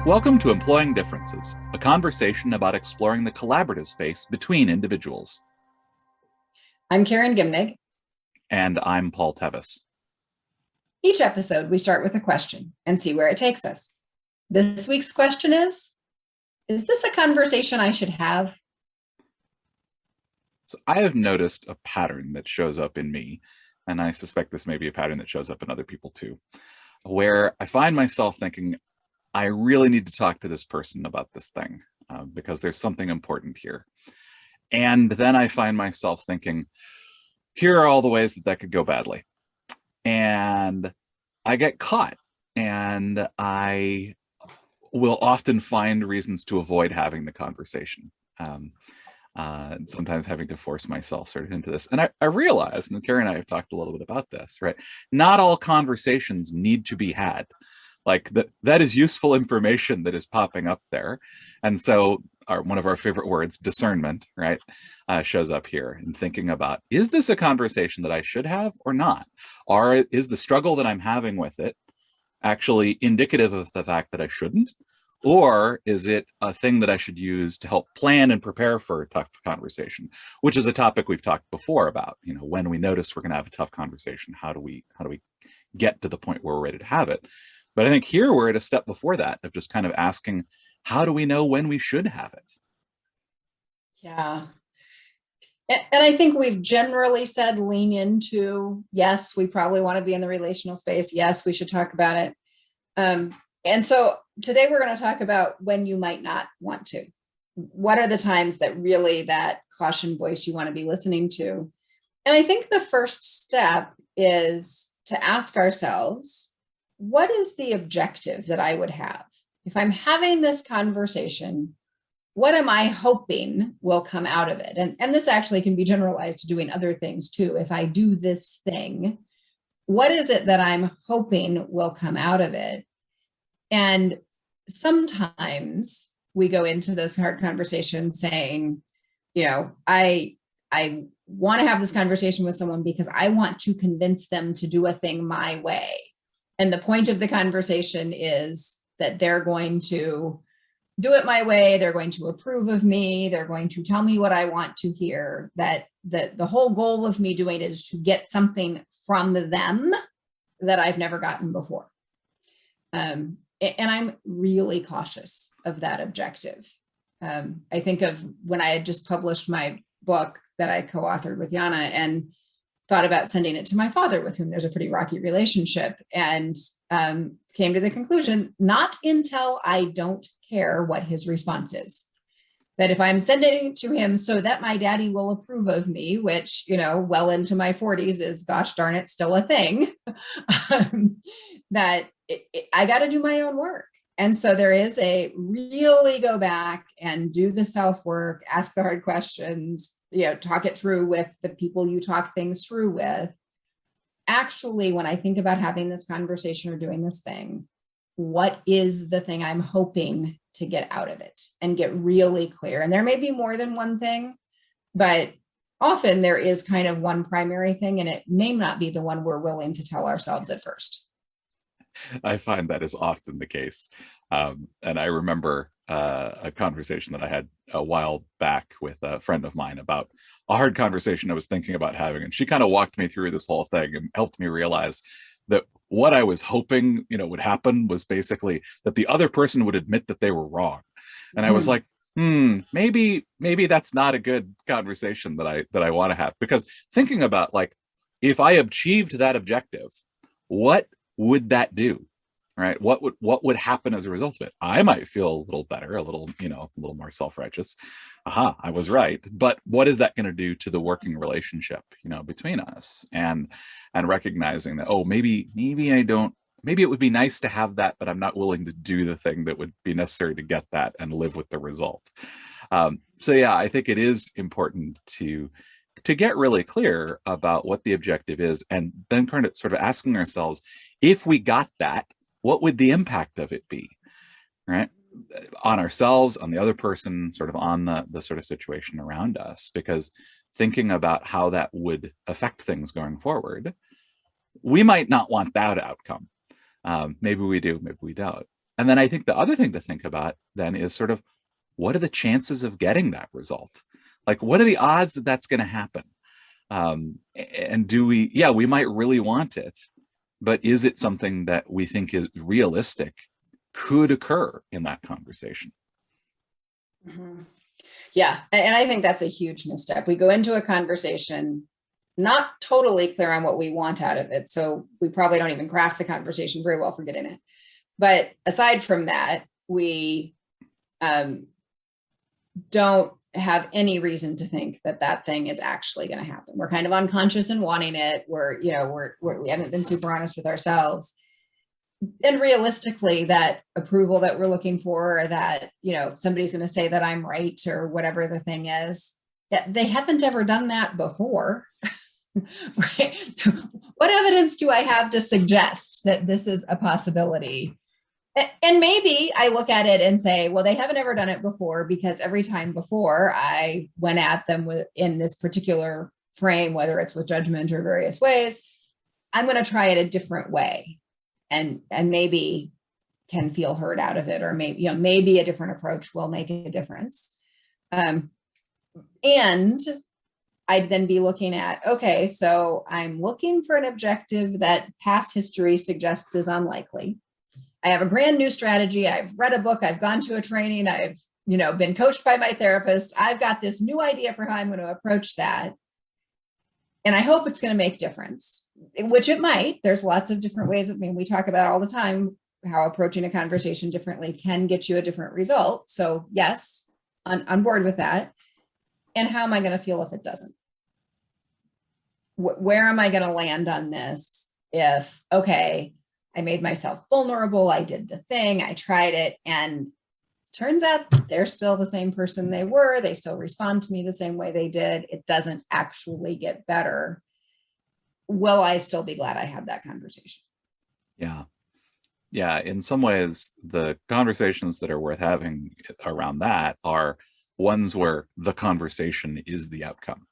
Welcome to Employing Differences, a conversation about exploring the collaborative space between individuals. I'm Karen Gimnig. And I'm Paul Tevis. Each episode, we start with a question and see where it takes us. This week's question is this a conversation I should have? So I have noticed a pattern that shows up in me, and I suspect this may be a pattern that shows up in other people too, where I find myself thinking, I really need to talk to this person about this thing because there's something important here. And then I find myself thinking, here are all the ways that could go badly. And I get caught, and I will often find reasons to avoid having the conversation. And sometimes having to force myself sort of into this. And I realize, and Karen and I have talked a little bit about this, right? Not all conversations need to be had. Like that is useful information that is popping up there. And so one of our favorite words, discernment, right, shows up here and thinking about, is this a conversation that I should have or not? Or is the struggle that I'm having with it actually indicative of the fact that I shouldn't? Or is it a thing that I should use to help plan and prepare for a tough conversation, which is a topic we've talked before about, when we notice we're going to have a tough conversation, how do we get to the point where we're ready to have it? But I think here we're at a step before that of just kind of asking, how do we know when we should have it? Yeah. And I think we've generally said lean into, yes, we probably want to be in the relational space. Yes, we should talk about it. And so today we're going to talk about when you might not want to. What are the times that really that caution voice you want to be listening to? And I think the first step is to ask ourselves, what is the objective that I would have? If I'm having this conversation, what am I hoping will come out of it? And this actually can be generalized to doing other things too. If I do this thing, what is it that I'm hoping will come out of it? And sometimes we go into those hard conversations saying, I want to have this conversation with someone because I want to convince them to do a thing my way. And the point of the conversation is that they're going to do it my way. They're going to approve of me. They're going to tell me what I want to hear. That the whole goal of me doing it is to get something from them that I've never gotten before. And I'm really cautious of that objective. I think of when I had just published my book that I co-authored with Yana and thought about sending it to my father, with whom there's a pretty rocky relationship, and came to the conclusion, not until I don't care what his response is. That if I'm sending it to him so that my daddy will approve of me, which, well into my 40s is, gosh darn it, still a thing, that I got to do my own work. And so there is a really go back and do the self work, ask the hard questions, talk it through with the people you talk things through with. Actually, when I think about having this conversation or doing this thing, what is the thing I'm hoping to get out of it, and get really clear? And there may be more than one thing, but often there is kind of one primary thing, and it may not be the one we're willing to tell ourselves at first. I find that is often the case. And I remember a conversation that I had a while back with a friend of mine about a hard conversation I was thinking about having. And she kind of walked me through this whole thing and helped me realize that what I was hoping, would happen was basically that the other person would admit that they were wrong. And I was like, maybe that's not a good conversation that I want to have. Because thinking about, like, if I achieved that objective, what would that do? Right? What would happen as a result of it? I might feel a little better, a little more self-righteous. Aha, I was right. But what is that going to do to the working relationship, between us? And recognizing that, maybe it would be nice to have that, but I'm not willing to do the thing that would be necessary to get that and live with the result. So yeah, I think it is important to get really clear about what the objective is, and then kind of sort of asking ourselves, if we got that, what would the impact of it be, right? On ourselves, on the other person, sort of on the sort of situation around us. Because thinking about how that would affect things going forward, we might not want that outcome. Maybe we do, maybe we don't. And then I think the other thing to think about then is sort of, what are the chances of getting that result? Like, what are the odds that that's going to happen? And do we, yeah, we might really want it, but is it something that we think is realistic, could occur in that conversation? Mhm. Yeah. And I think that's a huge misstep. We go into a conversation not totally clear on what we want out of it. So we probably don't even craft the conversation very well for getting it. But aside from that, we don't have any reason to think that that thing is actually going to happen. We're kind of unconscious in wanting it. We haven't been super honest with ourselves. And realistically, that approval that we're looking for, or that, somebody's going to say that I'm right or whatever the thing is, they haven't ever done that before. Right? What evidence do I have to suggest that this is a possibility? And maybe I look at it and say, well, they haven't ever done it before, because every time before I went at them in this particular frame, whether it's with judgment or various ways, I'm going to try it a different way, and maybe can feel heard out of it, or maybe a different approach will make a difference. And I'd then be looking at, okay, so I'm looking for an objective that past history suggests is unlikely. I have a brand new strategy. I've read a book. I've gone to a training. I've, been coached by my therapist. I've got this new idea for how I'm going to approach that. And I hope it's going to make difference, which it might. There's lots of different ways. We talk about all the time how approaching a conversation differently can get you a different result. So yes, on board with that. And how am I going to feel if it doesn't? Where am I going to land on this? If, okay, I made myself vulnerable, I did the thing, I tried it, and turns out they're still the same person they were. They still respond to me the same way they did. It doesn't actually get better. Will I still be glad I had that conversation? Yeah. Yeah. In some ways, the conversations that are worth having around that are ones where the conversation is the outcome,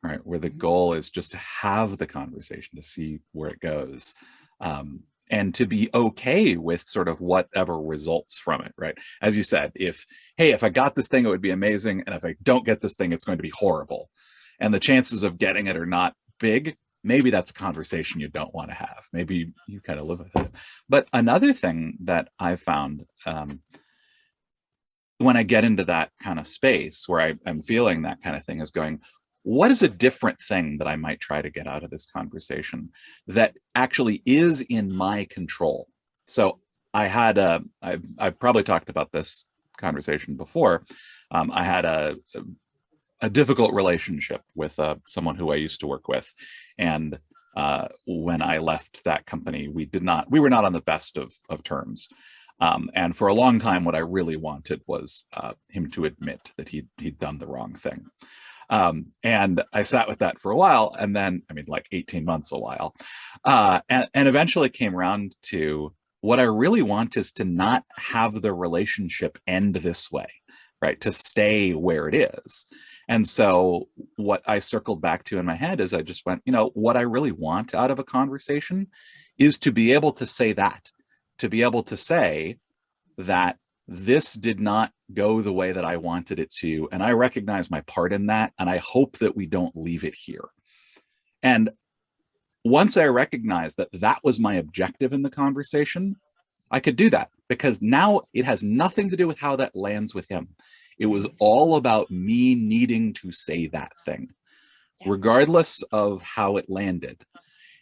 right? Where the goal is just to have the conversation, to see where it goes. And to be okay with sort of whatever results from it, right? As you said, if I got this thing, it would be amazing. And if I don't get this thing, it's going to be horrible. And the chances of getting it are not big. Maybe that's a conversation you don't want to have. Maybe you kind of live with it. But another thing that I've found, when I get into that kind of space where I'm feeling that kind of thing, is going, what is a different thing that I might try to get out of this conversation that actually is in my control? So I've probably talked about this conversation before. I had a difficult relationship with someone who I used to work with. And when I left that company, we were not on the best of terms. And for a long time, what I really wanted was him to admit that he'd done the wrong thing. And I sat with that for a while, and then, like 18 months, a while. And eventually came around to, what I really want is to not have the relationship end this way, right? To stay where it is. And so what I circled back to in my head is I just went, what I really want out of a conversation is to be able to say that, to be able to say that this did not go the way that I wanted it to. And I recognize my part in that. And I hope that we don't leave it here. And once I recognized that that was my objective in the conversation, I could do that, because now it has nothing to do with how that lands with him. It was all about me needing to say that thing, regardless of how it landed.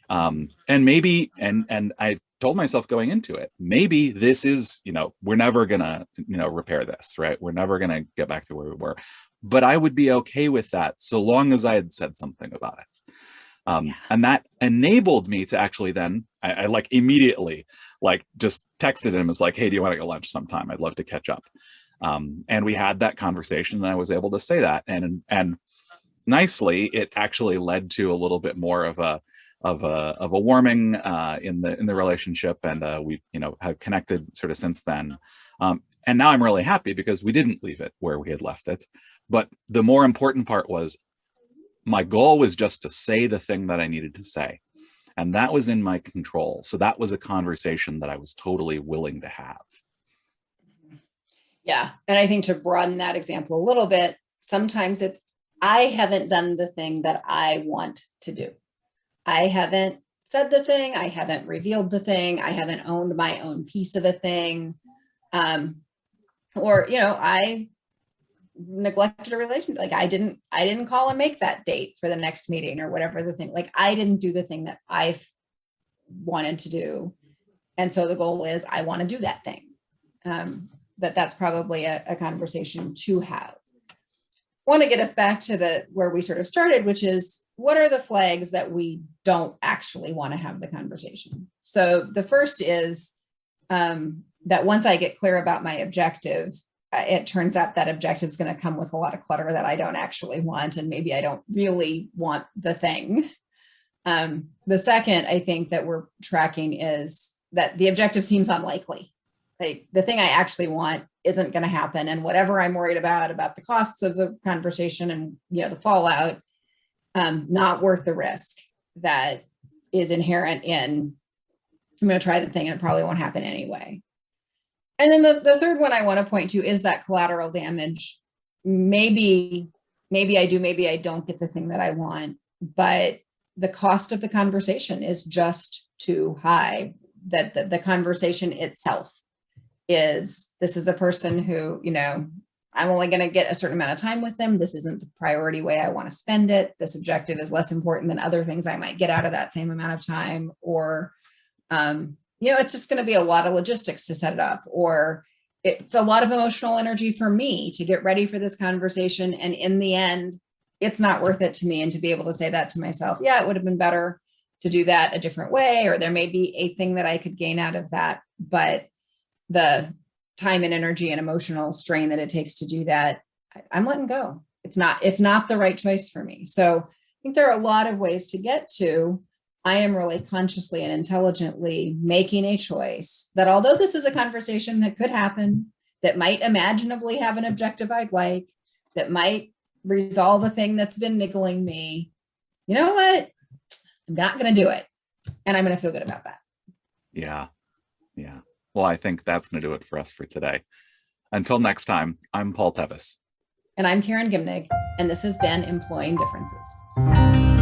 And maybe, and I told myself going into it, maybe this is, we're never gonna, repair this, right? We're never gonna get back to where we were. But I would be okay with that so long as I had said something about it. And that enabled me to actually then, I like immediately, like just texted him, as like, hey, do you want to go lunch sometime? I'd love to catch up. And we had that conversation, and I was able to say that. And nicely, it actually led to a little bit more of a warming in the relationship, and we have connected sort of since then. And now I'm really happy because we didn't leave it where we had left it. But the more important part was, my goal was just to say the thing that I needed to say, and that was in my control. So that was a conversation that I was totally willing to have. Yeah. And I think to broaden that example a little bit, sometimes it's, I haven't done the thing that I want to do. I haven't said the thing. I haven't revealed the thing. I haven't owned my own piece of a thing. Um, or, I neglected a relationship. Like I didn't call and make that date for the next meeting or whatever the thing, like I didn't do the thing that I've wanted to do. And so the goal is I want to do that thing. That's probably a conversation to have. Want to get us back to the where we sort of started, which is what are the flags that we don't actually want to have the conversation. So the first is that once I get clear about my objective, it turns out that objective is going to come with a lot of clutter that I don't actually want, and maybe I don't really want the thing. The second, I think that we're tracking is that the objective seems unlikely. Like the thing I actually want isn't going to happen, and whatever I'm worried about the costs of the conversation and the fallout, not worth the risk that is inherent in I'm going to try the thing and it probably won't happen anyway. And then the third one I want to point to is that collateral damage. Maybe I do, maybe I don't get the thing that I want, but the cost of the conversation is just too high. That the conversation itself is, this is a person who, I'm only going to get a certain amount of time with them. This isn't the priority way I want to spend it. This objective is less important than other things I might get out of that same amount of time. Or, it's just going to be a lot of logistics to set it up, or it's a lot of emotional energy for me to get ready for this conversation. And in the end, it's not worth it to me. And to be able to say that to myself, yeah, it would have been better to do that a different way, or there may be a thing that I could gain out of that. But the time and energy and emotional strain that it takes to do that, I'm letting go. It's not the right choice for me. So I think there are a lot of ways to get to, I am really consciously and intelligently making a choice that although this is a conversation that could happen, that might imaginably have an objective I'd like, that might resolve a thing that's been niggling me, you know what? I'm not going to do it. And I'm going to feel good about that. Yeah. Yeah. Well, I think that's going to do it for us for today. Until next time, I'm Paul Tevis. And I'm Karen Gimnig, and this has been Employing Differences.